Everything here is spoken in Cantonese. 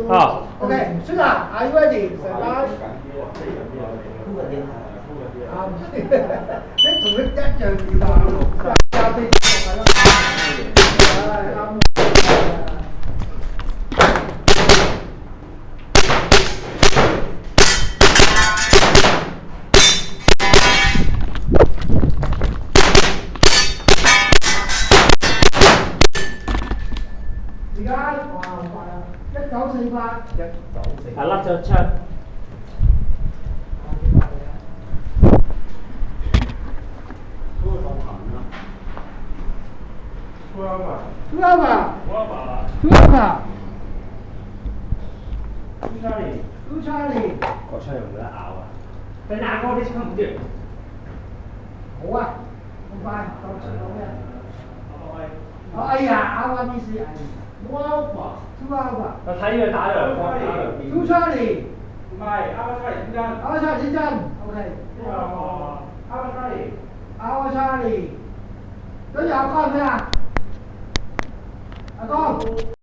哦。OK，孙啊，Are you ready？上班。你同佢一樣料啊！交啲係咯。啱。時間哇好快啊！1948。係甩咗槍。Tuapa。Charlie。個槍有冇得咬啊？你咬嗰啲槍唔知。好啊，咁快，夠出到咩？哎呀，啱啱意思係 Tuapa。我睇佢打兩槍。Two Charlie。唔係，啱啱出嚟點真？啱啱出嚟點真 ？OK。啱啱出嚟。啱啱Charlie。跟住阿哥係咩啊？阿哥。